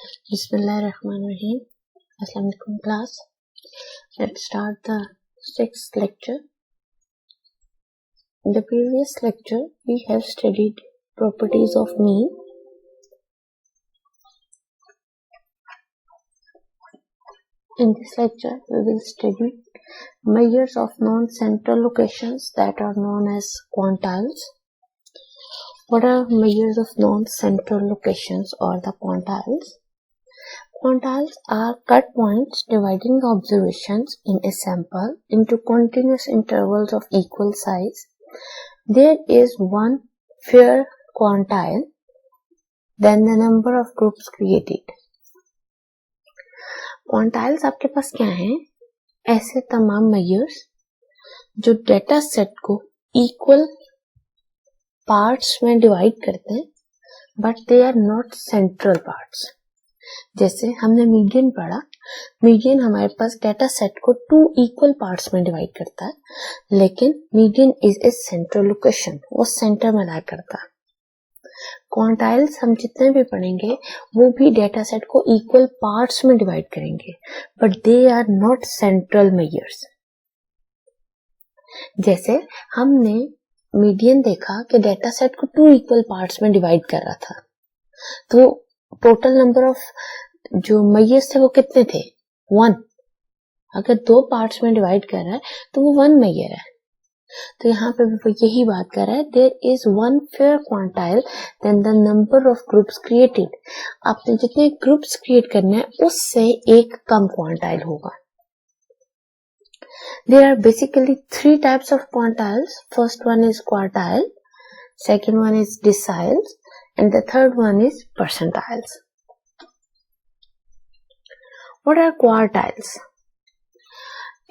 Bismillahirrahmanirrahim. Assalamu alaikum class. Let's start the 6th lecture. In the previous lecture, we have studied properties of mean. In this lecture, we will study measures of non-central locations that are known as quantiles. What are measures of non-central locations or the quantiles? Quantiles are cut points dividing observations in a sample into continuous intervals of equal size. There is one fair quantile, then the number of groups created. Quantiles आपके पास क्या हैं? ऐसे तमाम measures जो data set को equal parts में divide करते हैं, but they are not central parts. जैसे हमने मीडियन पढ़ा, मीडियन हमारे पास डेटा सेट को 2 इक्वल पार्ट्स में डिवाइड करता है, लेकिन median is a central location, वो सेंटर में ला करता है. क्वांटाइल्स हम जितने भी पढ़ेंगे वो भी डेटा सेट को इक्वल पार्ट्स में डिवाइड करेंगे, but they are not central measures. जैसे हमने मीडियन देखा कि डेटा सेट को 2 इक्वल पार्ट्स में डिवाइड कर रहा था, तो टोटल नंबर ऑफ जो मेजर्स थे वो कितने थे? 1. अगर 2 पार्ट्स में डिवाइड कर रहा है तो वो 1 मेजर है. तो यहाँ पे भी यही बात कर रहा है, there is one fewer quantile than the number of groups created. आपने जितने ग्रुप्स क्रिएट करने हैं उससे एक कम क्वांटाइल होगा. There are basically 3 types of quantiles. First one is quartile, second one is deciles, and the third one is percentiles. What are quartiles?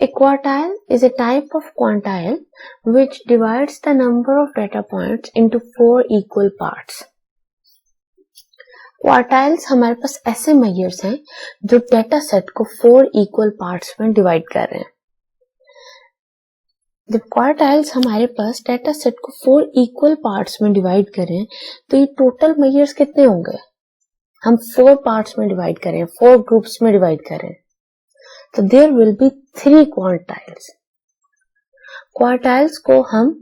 A quartile is a type of quantile which divides the number of data points into 4 equal parts. Quartiles हमारे पास ऐसे measures हैं जो data set को 4 equal parts में divide कर रहे हैं. जब क्वार्टाइल्स हमारे पास डेटा सेट को 4 इक्वल पार्ट्स में डिवाइड करें तो ये टोटल मेजर्स कितने होंगे? हम 4 पार्ट्स में डिवाइड करें, 4 ग्रुप्स में डिवाइड करें, तो there will be 3 quartiles. Quartiles को हम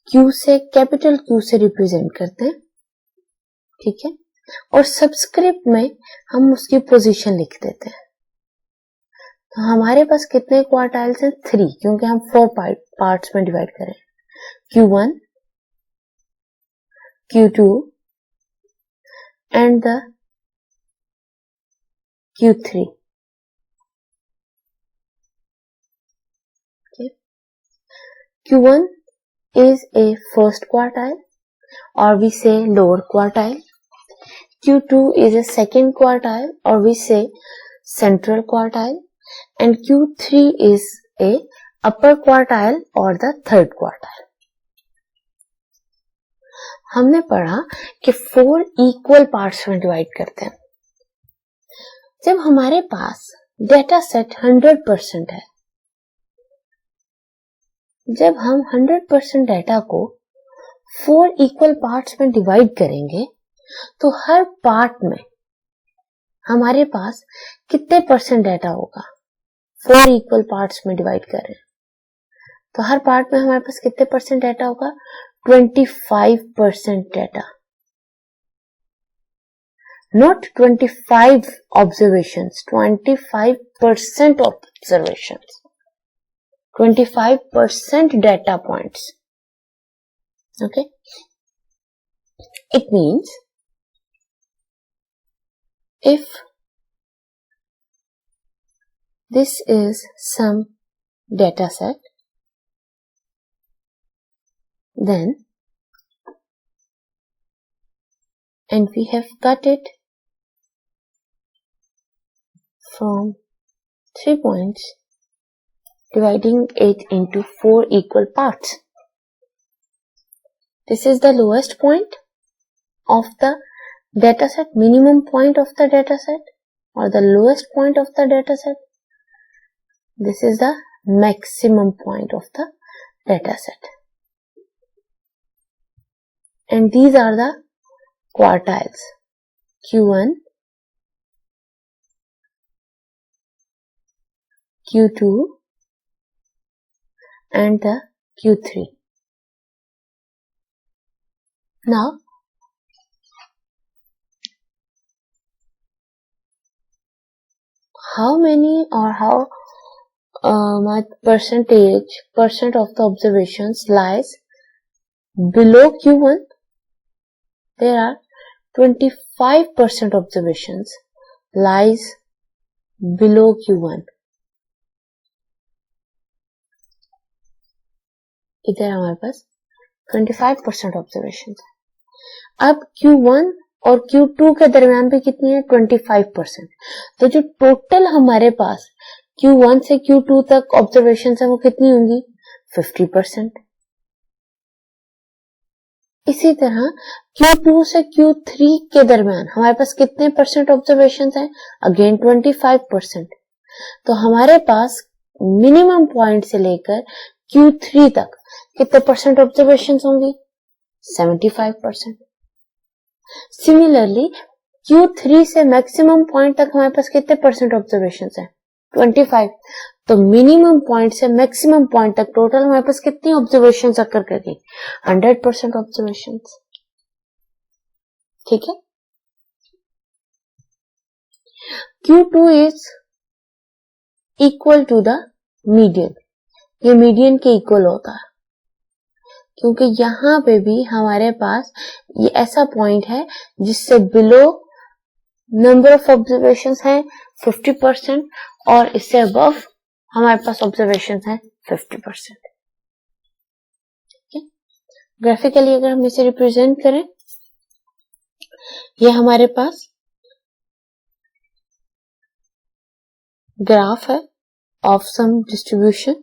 क्यू से, कैपिटल क्यू से रिप्रेजेंट करते हैं, ठीक है, और सबस्क्रिप्ट में हम उसकी पोजीशन लिख देते हैं. तो हमारे पास कितने क्वार्टाइल्स हैं? 3, क्योंकि हम 4 पार्ट्स में डिवाइड करें. Q1, Q2 and the Q3. Okay. Q1 is a first quartile or we say lower quartile. Q2 is a second quartile or we say central quartile. And Q3 is a upper quartile or the third quartile. हमने पढ़ा कि 4 equal parts में divide करते हैं. जब हमारे पास data set 100% है, जब हम 100% डेटा को 4 इक्वल पार्ट्स में डिवाइड करेंगे तो हर पार्ट में हमारे पास कितने परसेंट डेटा होगा? 4 इक्वल पार्ट्स में डिवाइड कर रहे हैं तो हर पार्ट में हमारे पास कितने परसेंट डेटा होगा? 25% data. Not 25 observations, 25% observations, 25% data points. Okay, it means if this is some data set, then and we have cut it from 3 points, dividing it into 4 equal parts. This is the lowest point of the data set, minimum point of the data set, or the lowest point of the data set. This is the maximum point of the data set. And these are the quartiles. Q1, Q2 and the Q3. Now, how many or how much percent of the observations lies below Q1? There are 25% observations lies below Q1. इधर हमारे पास 25% observation है। अब Q1 और Q2 के दरमियान भी कितनी है? 25%। तो जो टोटल हमारे पास Q1 से Q2 तक ऑब्जर्वेशन है वो कितनी होंगी? 50%। इसी तरह Q2 से Q3 के दरमियान हमारे पास कितने परसेंट ऑब्जर्वेशन है? अगेन 25%। तो हमारे पास मिनिमम पॉइंट से लेकर Q3 तक कितने परसेंट ऑब्जर्वेशन होंगी? 75%। सिमिलरली Q3 से मैक्सिमम पॉइंट तक हमारे पास कितने परसेंट ऑब्जर्वेशन है? 25। तो मिनिमम पॉइंट से मैक्सिमम पॉइंट तक टोटल हमारे पास कितनी ऑब्जर्वेशन अकर करेगी? 100% ऑब्जर्वेशन। ठीक है। Q2 is equal to the median. ये मीडियन के इक्वल होता है क्योंकि यहां पे भी हमारे पास ये ऐसा पॉइंट है जिससे बिलो नंबर ऑफ ऑब्जर्वेशंस है 50% और इससे अबव हमारे पास ऑब्जर्वेशन है 50%। ग्राफिकली अगर हम इसे रिप्रेजेंट करें, ये हमारे पास ग्राफ है of some distribution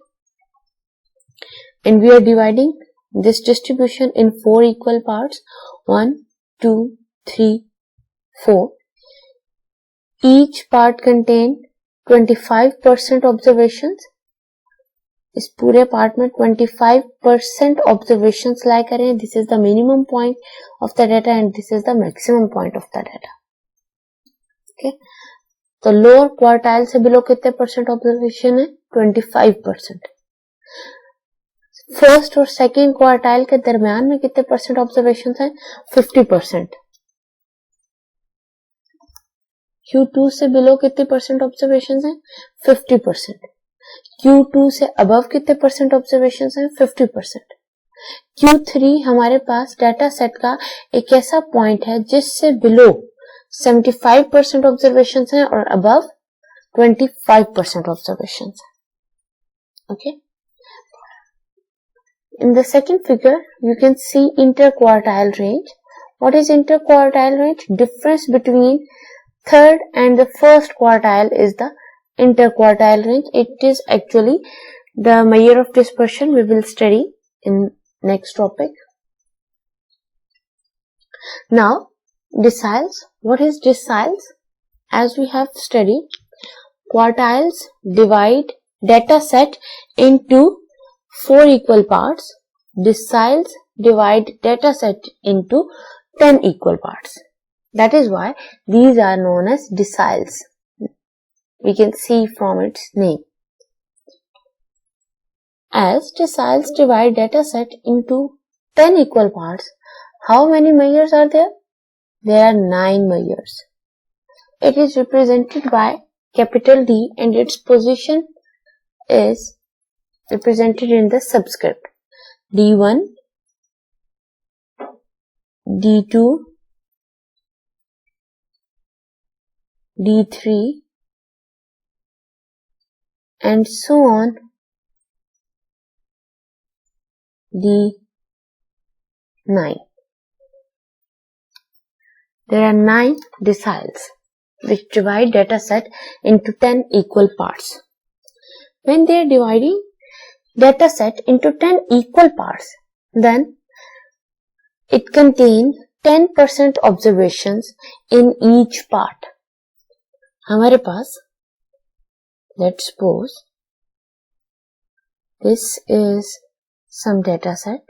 and we are dividing this distribution in 4 equal parts. 1, 2, 3, 4. Each part contain 25% observations. इस पूरे पार्ट में 25% observations lie करें। This is the minimum point of the data and this is the maximum point of the data. Okay. तो lower quartile से below कितने percent observation है? 25%। First और second quartile के दरमियान में कितने परसेंट ऑब्जर्वेशन है? 50%। Q2 से बिलो कितने परसेंट ऑब्जर्वेशन है? 50%। Q2 से अबव कितने परसेंट ऑब्जर्वेशन है? 50%। Q3 हमारे पास डाटा सेट का एक ऐसा पॉइंट है जिससे बिलो 75% ऑब्जर्वेशन है और अबव 25% ऑब्जर्वेशन है। Okay. In the second figure, you can see interquartile range. What is interquartile range? Difference between third and the first quartile is the interquartile range. It is actually the measure of dispersion we will study in next topic. Now, deciles. What is deciles? As we have studied, quartiles divide data set into 4 equal parts. Deciles divide data set into 10 equal parts. That is why these are known as deciles. We can see from its name. As deciles divide data set into 10 equal parts, how many measures are there? There are 9 measures. It is represented by capital D and its position is represented in the subscript. D1, D2, D3 and so on D9. There are 9 deciles which divide data set into 10 equal parts. When they are dividing data set into 10 equal parts, then it contains 10% observations in each part. हमारे पास, let's suppose this is some data set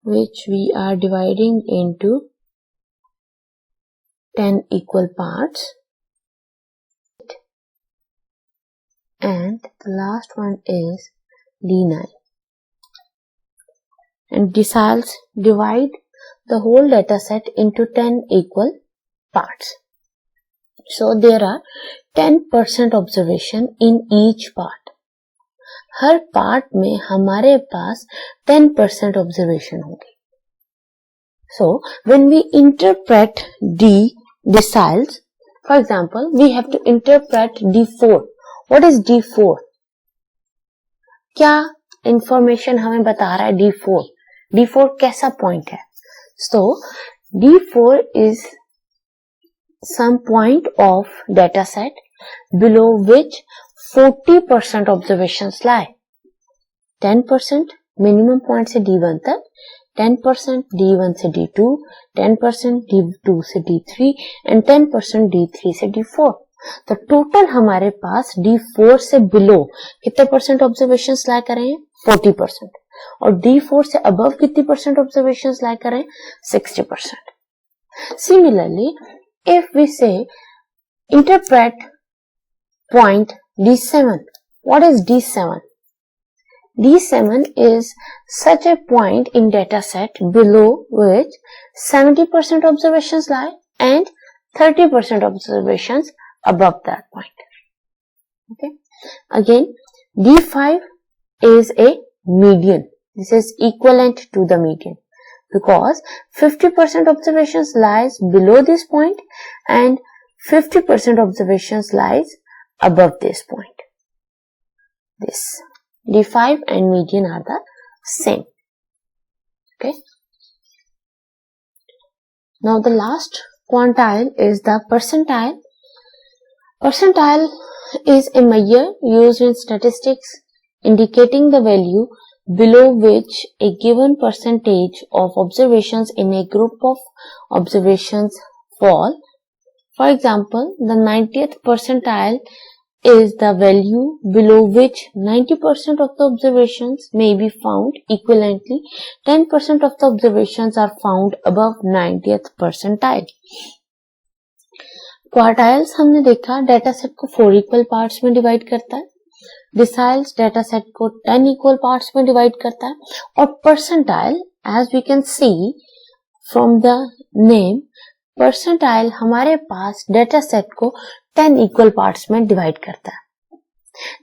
which we are dividing into 10 equal parts. and the last one is D9. And deciles divide the whole data set into 10 equal parts. So there are 10% observation in each part. Her part में हमारे पास 10% observation होंगे. So when we interpret deciles, for example, we have to interpret D4. What is D4? क्या information हमें बता रहा है D4? D4 कैसा point है? So D4 is some point of data set below which 40% observations lie. 10% minimum point से D1 तक, 10% D1 से D2, 10% D2 से D3 and 10% D3 से D4. तो टोटल हमारे पास D4 से बिलो कितने परसेंट ऑब्जर्वेशंस लाई कर रहे हैं? 40%. और D4 से अबव कितनी परसेंट ऑब्जर्वेशंस लाई कर रहे हैं? 60%. Similarly, if we say interpret point D7, what is D7? D7 is such a point in data set below which 70% observations lie and 30% observations above that point. Okay. Again, D5 is a median. This is equivalent to the median because 50% observations lies below this point and 50% observations lies above this point. This D5 and median are the same. Okay. Now the last quantile is the percentile. Percentile is a measure used in statistics indicating the value below which a given percentage of observations in a group of observations fall. For example, the 90th percentile is the value below which 90% of the observations may be found equivalently. 10% of the observations are found above 90th percentile. Quartiles हमने देखा data set को 4 equal parts में divide करता है. Deciles data set को 10 equal parts में divide करता है. और percentile, as we can see from the name, percentile हमारे पास डेटा सेट को 10 इक्वल पार्ट्स में डिवाइड करता है.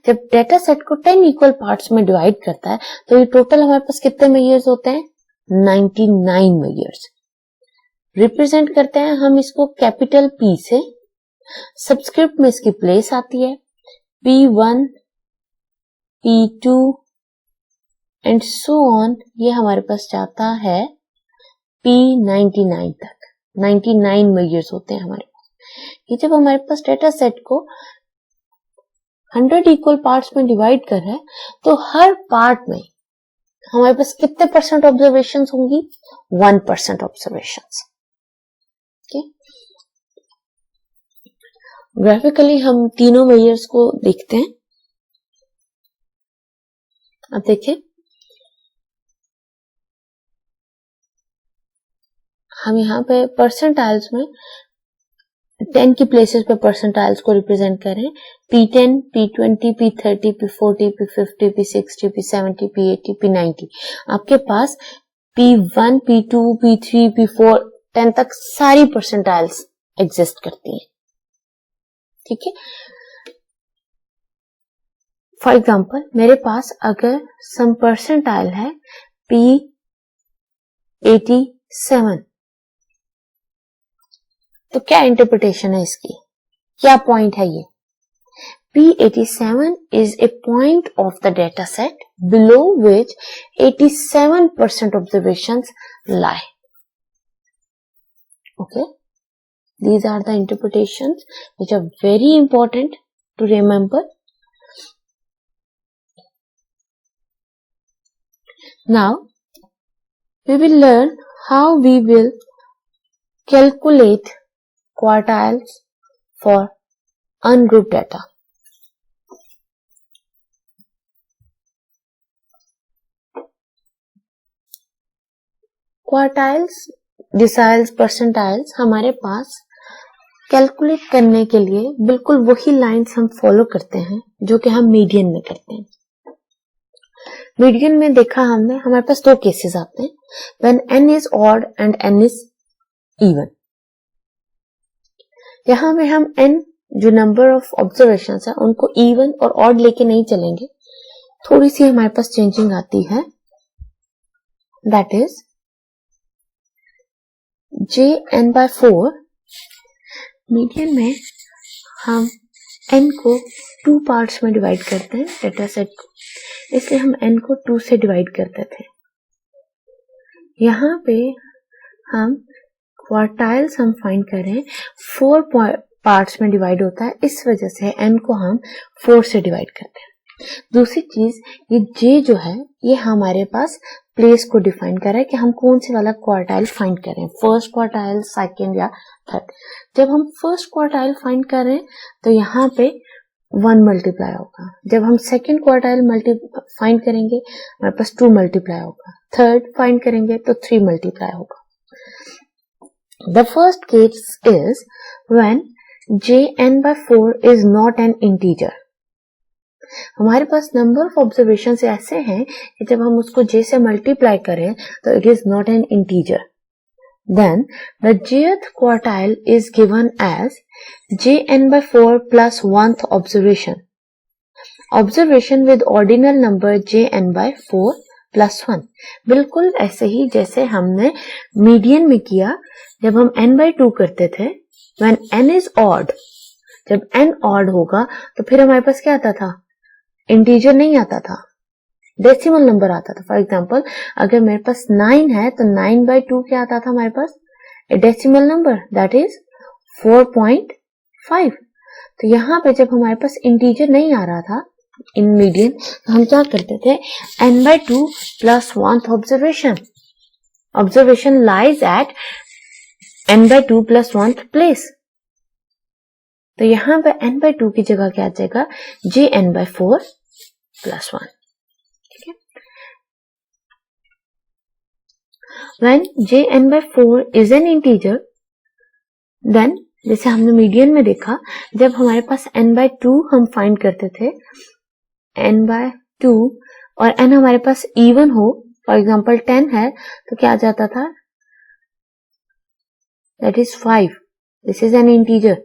जब डेटा सेट को 10 इक्वल पार्ट्स में डिवाइड करता है तो ये टोटल हमारे पास कितने मेजर्स होते हैं? 99 मेजर्स. रिप्रेजेंट करते हैं हम इसको कैपिटल P से. सबस्क्रिप्ट में इसकी प्लेस आती है P1, P2 and so on. ये हमारे पास जाता है P99 तक. 99 मेजर्स होते हैं हमारे पास. ये जब हमारे पास डेटा सेट को 100 इक्वल पार्ट्स में डिवाइड कर रहा है तो हर पार्ट में हमारे पास कितने परसेंट ऑब्जर्वेशंस होंगी? 1% ऑब्जर्वेशंस. ग्राफिकली हम तीनों मेजर्स को देखते हैं. अब देखिए, हम यहाँ पे परसेंटाइल्स में 10 की प्लेसेस पे परसेंटाइल्स को रिप्रेजेंट कर रहे हैं. P10, P20, P30, P40, P50, P60, P70, P80, P90. आपके पास P1, P2, P3, P4, 10 तक सारी परसेंटाइल्स एग्जिस्ट करती हैं. ठीक है. फॉर एग्जाम्पल, मेरे पास अगर सम परसेंटाइल है P87, तो क्या इंटरप्रिटेशन है इसकी? क्या पॉइंट है ये? P87 is a point of the data set below which 87% observations lie. Okay. These are the interpretations which are very important to remember. Now, we will learn how we will calculate quartiles for ungrouped data. Quartiles, deciles, percentiles हमारे पास calculate करने के लिए बिल्कुल वही lines हम follow करते हैं जो कि हम मीडियन में करते हैं। मीडियन में देखा हमने, हमारे पास दो केसेस आते हैं, when n is odd and n is even. यहां में हम n जो नंबर ऑफ ऑब्जर्वेशंस है उनको इवन और ऑड लेके नहीं चलेंगे, थोड़ी सी हमारे पास चेंजिंग आती है, दैट इज jn/4। मीडियन में हम n को 2 पार्ट्स में डिवाइड करते हैं डेटा सेट को, इसलिए हम n को 2 से डिवाइड करते थे। यहाँ पे हम क्वार्टाइल्स हम फाइंड करें 4 पार्ट्स में डिवाइड होता है, इस वजह से n को हम 4 से डिवाइड करते हैं। दूसरी चीज, ये j जो है ये हमारे पास प्लेस को डिफाइन कर रहा है कि हम कौन से वाला क्वार्टाइल फाइंड करें, फर्स्ट क्वार्टाइल, सेकंड या थर्ड। जब हम फर्स्ट क्वार्टाइल फाइंड कर रहे हैं तो यहाँ पे 1 मल्टीप्लाई होगा, जब हम सेकंड क्वार्टाइल फाइंड करेंगे हमारे पास 2 मल्टीप्लाई होगा, थर्ड फाइंड करेंगे तो 3 मल्टीप्लाई होगा। The first case is when jn/4 is not an integer। हमारे पास नंबर ऑफ ऑब्जर्वेशन ऐसे हैं कि जब हम उसको j से मल्टीप्लाई करें तो it is not an integer. Then the jth quartile is given as jn/4 plus 1th observation। Observation with ordinal number jn/4 plus 1। बिल्कुल ऐसे ही जैसे हमने मीडियन में किया, जब हम n/2 करते थे, when n is odd, जब n odd होगा तो फिर हमारे पास क्या आता था, इंटीजर नहीं आता था, डेसिमल नंबर आता था। फॉर एग्जाम्पल अगर मेरे पास 9 है तो 9/2 क्या आता था हमारे पास, a decimal number, that is 4.5। तो यहाँ पे जब हमारे पास इंटीजर नहीं आ रहा था इन मीडियन, तो हम क्या करते थे, n/2 plus 1th observation lies at n/2 plus 1th place। तो यहाँ पे n/2 की जगह क्या आ जाएगा, jn/4 plus 1। ठीक है, when jn/4 is an integer, then जैसे हमने मीडियन में देखा, जब हमारे पास n/2 हम फाइंड करते थे, n/2 और n हमारे पास इवन हो, फॉर एग्जाम्पल 10 है तो क्या आ जाता था, that is 5, this is an integer.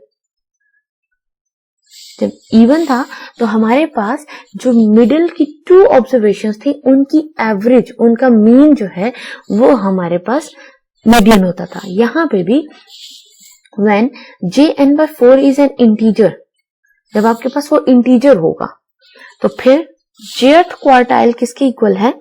जब इवन था तो हमारे पास जो मिडिल की 2 ऑब्जर्वेशंस थी उनकी एवरेज, उनका मीन जो है वो हमारे पास मीडियन होता था। यहाँ पे भी when jn/4 is an integer, जब आपके पास वो इंटीजर होगा तो फिर jth क्वार्टाइल किसके इक्वल है,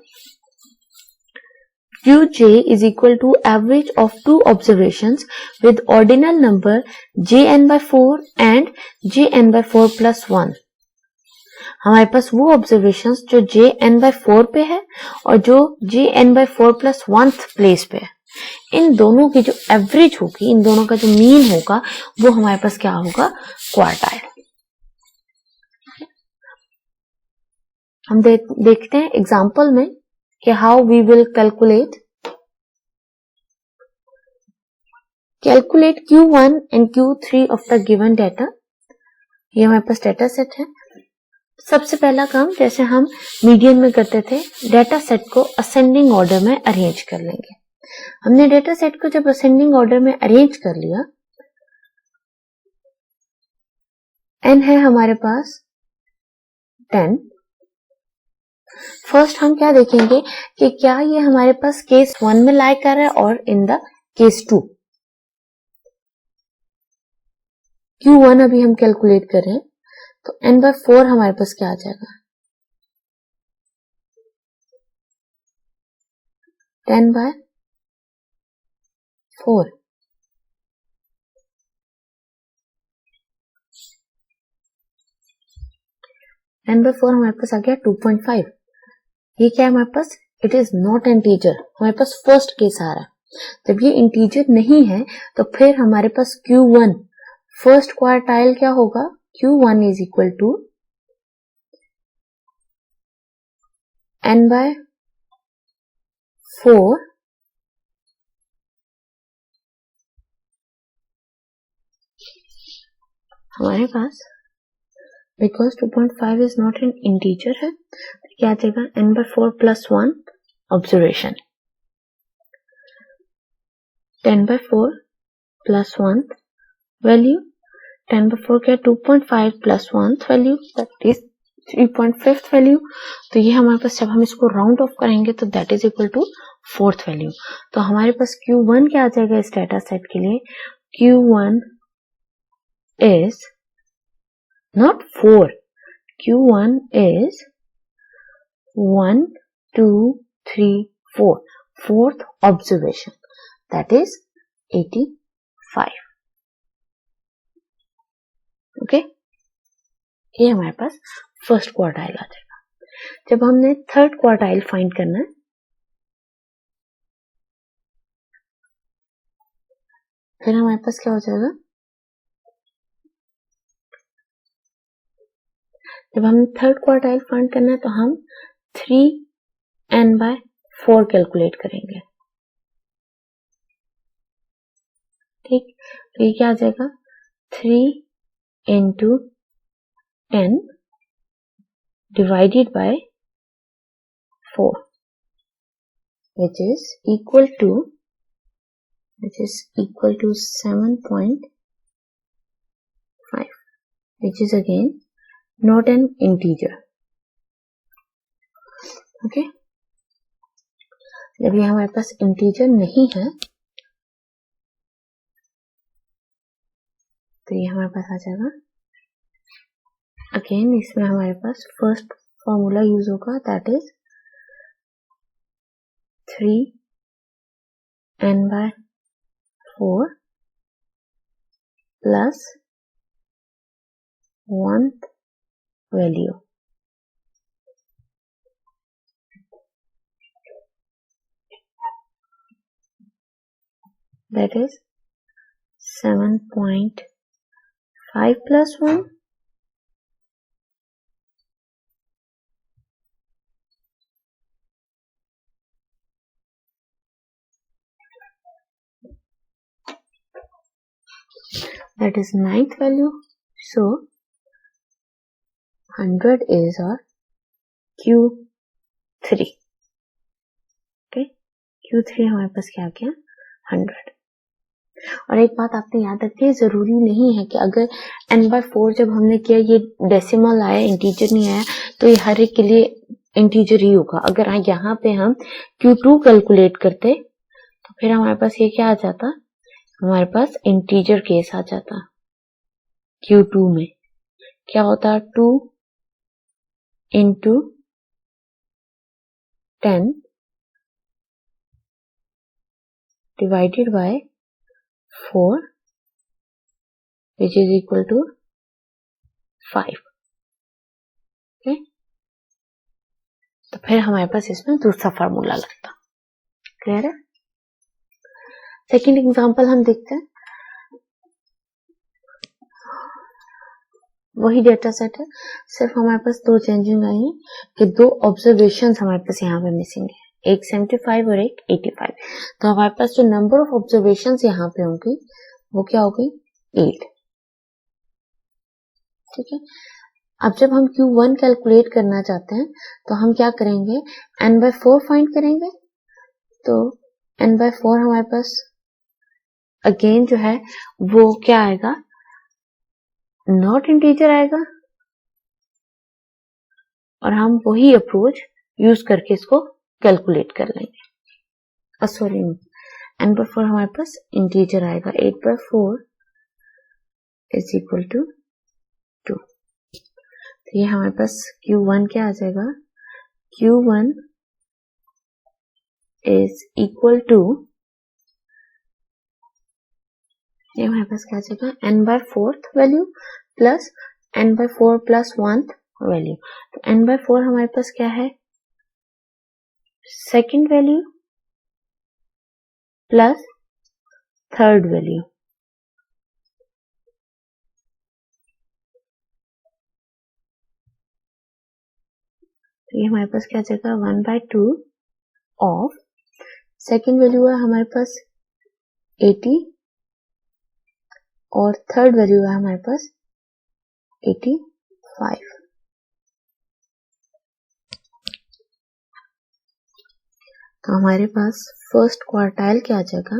Qj is equal to average of 2 observations with ordinal number jn/4 and jn/4 plus 1। हमारे पास वो ऑब्जर्वेशंस जो jn/4 पे है और जो jn/4 plus 1th प्लेस पे है, इन दोनों की जो एवरेज होगी, इन दोनों का जो मीन होगा वो हमारे पास क्या होगा, क्वार्टाइल। हम देखते हैं एग्जांपल में कि how we will calculate Q1 and Q3 of the given data. ये हमारे पास डाटा सेट है। सबसे पहला काम, जैसे हम मीडियन में करते थे, डाटा सेट को असेंडिंग ऑर्डर में अरेंज कर लेंगे। हमने डाटा सेट को जब असेंडिंग ऑर्डर में अरेंज कर लिया, n है हमारे पास 10। फर्स्ट हम क्या देखेंगे कि क्या ये हमारे पास केस 1 में लाई कर रहा है और इन द केस 2। Q1 अभी हम कैलकुलेट कर रहे हैं तो n/4 हमारे पास क्या आ जाएगा, 10/4। n/4 हमारे पास आ गया 2.5। ये क्या है हमारे पास, इट इज नॉट इंटीजर, हमारे पास फर्स्ट केस आ रहा है। जब ये इंटीजर नहीं है तो फिर हमारे पास Q1 फर्स्ट क्वार्टाइल क्या होगा, Q1 is equal to n/4 / हमारे पास because 2.5 is not an integer है, तो क्या आ जाएगा n/4 + 1 ऑब्जर्वेशन। 10/4 + 1 वैल्यू, 10/4 क्या 2.5 + 1 वैल्यू, दैट इज 3.5 वैल्यू। तो ये हमारे पास जब हम इसको राउंड ऑफ करेंगे तो that is equal to 4th value. तो हमारे पास Q1 क्या आ जाएगा इस डाटा सेट के लिए, Q1 is not 4, Q1 is 1 2 3 4, fourth observation, that is 85। Okay, ये हमारे पास फर्स्ट क्वार्टाइल आ जाएगा। जब हमने थर्ड क्वार्टाइल फाइंड करना है, फिर हमारे पास क्या हो जाएगा, जब हम थर्ड क्वार्टाइल फाइंड करना है तो हम 3n/4 कैलकुलेट करेंगे। ठीक, तो ये क्या आ जाएगा 3 × 10 divided by 4, which is equal to 7.5, which is again not an integer। okay, जब ये हमारे पास इंटीजर नहीं है तो ये हमारे पास आ जाएगा, अगेन इसमें हमारे पास फर्स्ट फॉर्मूला यूज होगा, that is 3n/4 plus 1th value, that is 7.5 plus 1, that is 9th value। So 100 is our Q3। okay, Q3 हमारे पास क्या आ गया 100। और एक बात आपने याद रखनी है, जरूरी नहीं है कि अगर n/4 जब हमने किया ये डेसिमल आया इंटीजर नहीं आया तो ये हर एक के लिए इंटीजर ही होगा। अगर यहाँ पे हम Q2 कैलकुलेट करते तो फिर हमारे पास ये क्या आ जाता, हमारे पास इंटीजर केस आ जाता। Q2 में क्या होता 2 × 10 divided by 4, which is equal to 5। okay? तो फिर हमारे पास इसमें दूसरा फार्मूला लगता। क्लियर है? सेकेंड एग्जांपल हम देखते हैं, वही डेटा सेट है, सिर्फ हमारे पास दो चेंजिंग आई है कि दो ऑब्जर्वेशन हमारे पास यहाँ पे मिसिंग है, एक 75 और एक 85। तो हमारे पास जो नंबर ऑफ ऑब्जर्वेशन यहाँ पे होंगी वो क्या होगी 8। ठीक है, अब जब हम Q1 कैलकुलेट करना चाहते हैं तो हम क्या करेंगे, n/4 फाइंड करेंगे। तो n/4 हमारे पास अगेन जो है वो क्या आएगा, नॉट इंटीजर आएगा, और हम वही अप्रोच यूज करके इसको कैलकुलेट कर लेंगे। सॉरी, n/4 हमारे पास इंटीजर आएगा, 8/4 इज इक्वल टू 2। तो ये हमारे पास Q1 क्या आ जाएगा, Q1 इज इक्वल टू, ये हमारे पास क्या आ जाएगा n/4 value plus n/4 plus 1th value. तो n/4 हमारे पास क्या है, second value plus third value. तो ये हमारे पास क्या आ जाएगा 1/2 ऑफ, सेकेंड वैल्यू है हमारे पास 80 और थर्ड वैल्यू है हमारे पास 85। तो हमारे पास फर्स्ट क्वार्टाइल क्या आ जाएगा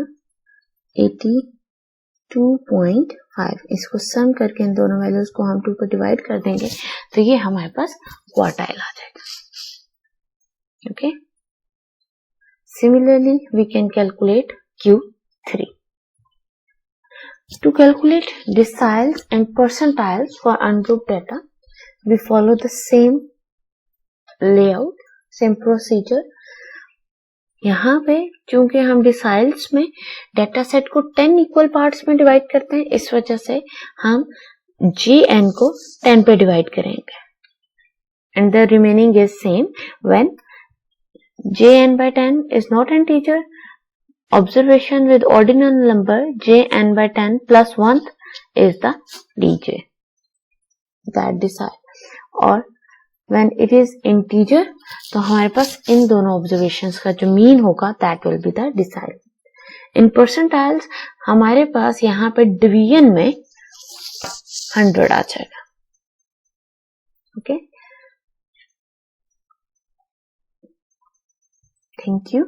82.5। इसको सम करके इन दोनों वैल्यूज को हम 2 पर डिवाइड कर देंगे तो ये हमारे पास क्वार्टाइल आ जाएगा। Okay, similarly we can calculate Q3। To calculate deciles and percentiles for ungrouped data, we follow the same layout, same procedure। यहाँ पे क्योंकि हम डिसाइल्स में डेटा सेट को 10 इक्वल पार्ट्स में डिवाइड करते हैं, इस वजह से हम JN को 10 पे डिवाइड करेंगे and the remaining is same। when JN by 10 is not an integer, observation with ordinal number JN by 10 plus 1 is the DJ, that decile। और when it is integer तो हमारे पास इन दोनों ऑब्जर्वेशंस का जो mean होगा that will be the decile। In percentiles हमारे पास यहाँ पे डिवीजन में 100 आ जाएगा। Okay, thank you.